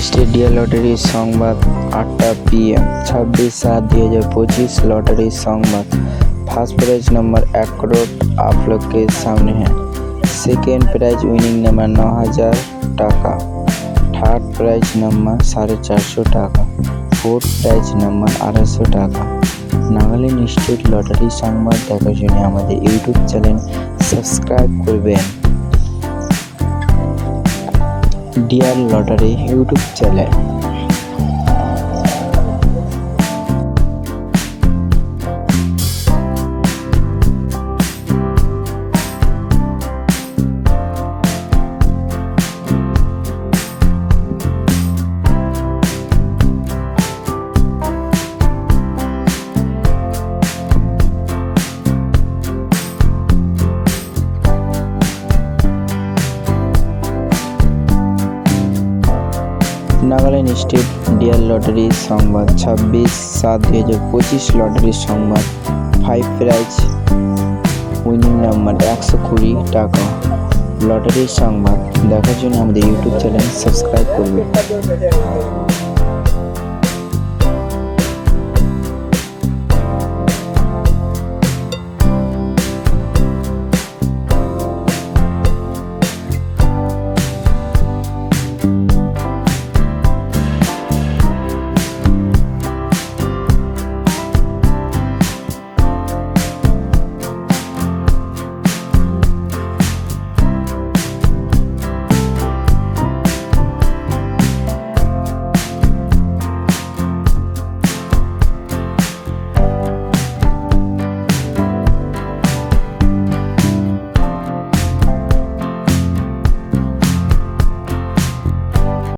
State dear লটারির সংবাদ 8টা PM 26/7/2025। लॉटरी संबाद। फर्स्ट प्राइज नंबर 1 करोड़ आप लोग के सामने है। सेकेंड प्राइज विनिंग नंबर 9000 टाका। थर्ड प्राइज नंबर 450 टाका। फोर्थ प्राइज नंबर 250 टाका। नागालैंड स्टेट लटारी संबाद देखार जन्य आमादेर यूट्यूब चैनल सबस्क्राइब करबेन। Dear lottery YouTube channel. Nagaland state dear lottery संबाद 26/7/2025। लटारी संबाद 5 प्राइज उइनिंग नम्बर 120 टाका। लटारी संबाद देखार जन्य आमादेर यूट्यूब चैनल सबस्क्राइब करबेन।